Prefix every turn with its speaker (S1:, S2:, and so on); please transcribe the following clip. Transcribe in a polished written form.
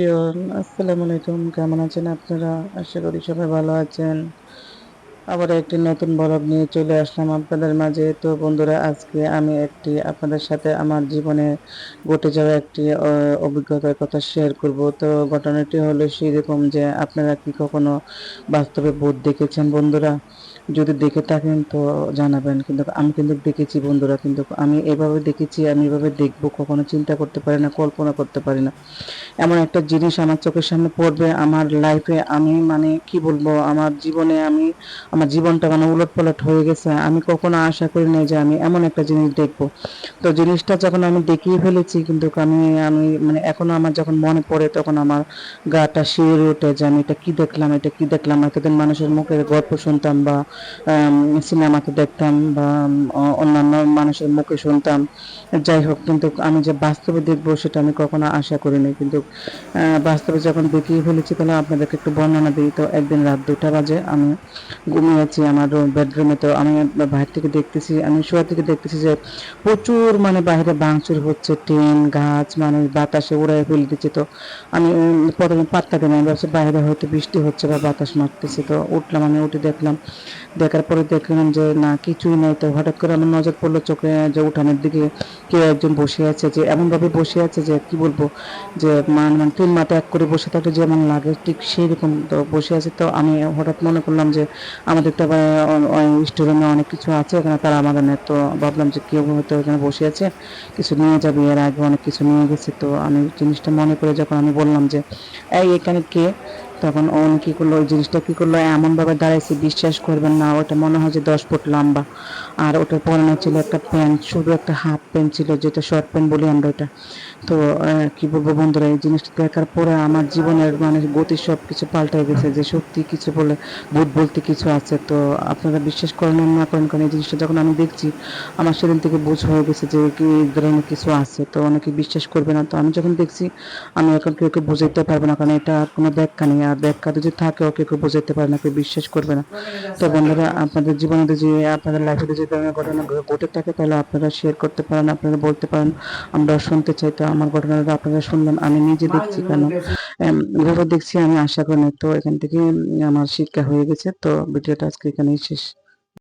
S1: আসসালামু আলাইকুম, কেমন আছেন আপনারা? আশা করি সবাই ভালো আছেন। আবার একটি নতুন ব্লগ নিয়ে চলে আসলাম আপনাদের মাঝে। তো বন্ধুরা, আজকে আমি আপনাদের সাথে আমার জীবনে ঘটে যাওয়া একটি অভিজ্ঞতার কথা শেয়ার করব। তো ঘটনাটি হলো সেরকম যে আপনারা কি কখনো বাস্তবে ভূত দেখেছেন বন্ধুরা? যদি দেখে থাকেন তো জানাবেন। কিন্তু আমি কিন্তু দেখেছি বন্ধুরা, কিন্তু আমি এভাবে দেখেছি, আমি এভাবে দেখবো কখনো চিন্তা করতে পারি না, কল্পনা করতে পারি না। এমন একটা জিনিস আমার চোখের সামনে পড়বে আমার লাইফে, আমি মানে কি বলবো, আমার জীবনে আমার জীবনটা মানে উলটপালট হয়ে গেছে। আমি কখনো আশা করি নাই যে আমি এমন একটা জিনিস দেখবো। তো জিনিসটা যখন আমি দেখিয়ে ফেলেছি, কিন্তু আমি আমি মানে এখনো আমার যখন মনে পড়ে তখন আমার গাটা শিউরে ওঠে যে আমি এটা কি দেখলাম, এটা কি দেখলাম। এতদিন মানুষের মুখের গল্প শুনতাম বা সিনেমাতে দেখতাম বা অন্যান্য মানুষের মুখে শুনতাম, যাই হোক, কিন্তু আমি যে বাস্তবে দেখবো সেটা আমি কখনো আশা করিনি। কিন্তু বাস্তবে যখন দেখিয়ে ফেলেছি তাহলে আপনাদেরকে একটু বর্ণনা দিই। তো একদিন রাত 2টা বাজে, আমি ঘুমিয়েছি আমার বেডরুমে। তো আমি বাইরে থেকে দেখতেছি, আমি শোয়া থেকে দেখতেছি যে প্রচুর মানে বাইরে ভাঙচুর হচ্ছে, টিন গাছ মানে বাতাসে উড়াই ফেলে দিচ্ছে। তো আমি প্রথমে পাত্তা দিই না, আমি ভাবছি বাইরে হয়তো বৃষ্টি হচ্ছে বা বাতাস মারতেছে। তো উঠলাম, আমি উঠে দেখলাম, দেখার পরে দেখলাম যে না, কিছুই নেই। তো হঠাৎ করে আমার নজর পড়লো চোখে যে উঠানের দিকে কেউ একজন বসে আছে, যে এমন ভাবে বসে আছে যে কি বলবো, যে মানে তিন মাথা এক করে বসে থাকলে যেমন লাগে ঠিক সেই রকম তো বসে আছে। তো আমি হঠাৎ মনে করলাম যে আমাদের তো স্টোরুমে অনেক কিছু আছে এখানে, তারা আমাদের নেই। তো ভাবলাম যে কেউ হয়তো এখানে বসে আছে, কিছু নিয়ে যাবে, এর আগে অনেক কিছু নিয়ে গেছে। তো আমি জিনিসটা মনে করে যখন আমি বললাম যে এই এখানে কে, তখন ও কি করলো, ওই জিনিসটা কি করলো, এমন ভাবে দাঁড়াইছে বিশ্বাস করবেন না, ওটা মনে হয় যে 10 ফুট লম্বা। আর ওটার পরনে ছিল একটা প্যান্ট, শুধু একটা হাফ প্যান্ট ছিল, যেটা শর্ট প্যান্ট বলি আমরা ওটা। তো কি বলবো বন্ধুরা, এই জিনিসটা দেখার পরে আমার জীবনের মানে গতি সবকিছু পাল্টে গেছে, যে সত্যি কিছু বলে ভূত বলতে কিছু আছে। তো আপনারা বিশ্বাস করেন আর না করেন, কারণ এই জিনিসটা যখন আমি দেখছি আমার সেদিন থেকে বুঝ হয়ে গেছে যে কি এই ধরনের কিছু আছে। তো অনেকে বিশ্বাস করবে না, তো আমি যখন দেখছি আমি এখন কেউকে বোঝাইতে পারবো না, কারণ এটা আর কোনো ব্যাখ্যা নেই। আর ব্যাখ্যা যদি থাকেও কেউ বোঝাইতে পারে না, কেউ বিশ্বাস করবে না। তো বন্ধুরা, আপনাদের জীবনে যদি আপনাদের লাইফে যদি ধরনের ঘটনা ঘটে থাকে তাহলে আপনারা শেয়ার করতে পারেন, আপনারা বলতে পারেন, আমরা শুনতে চাই। তো আমার ঘটনাটা আপনারা শুনলেন, আমি নিজে দেখছি, কেন এভাবে দেখছি আমি আশা করি না। তো এখান থেকে আমার শিক্ষা হয়ে গেছে। তো ভিডিওটা আজকে এখানেই শেষ।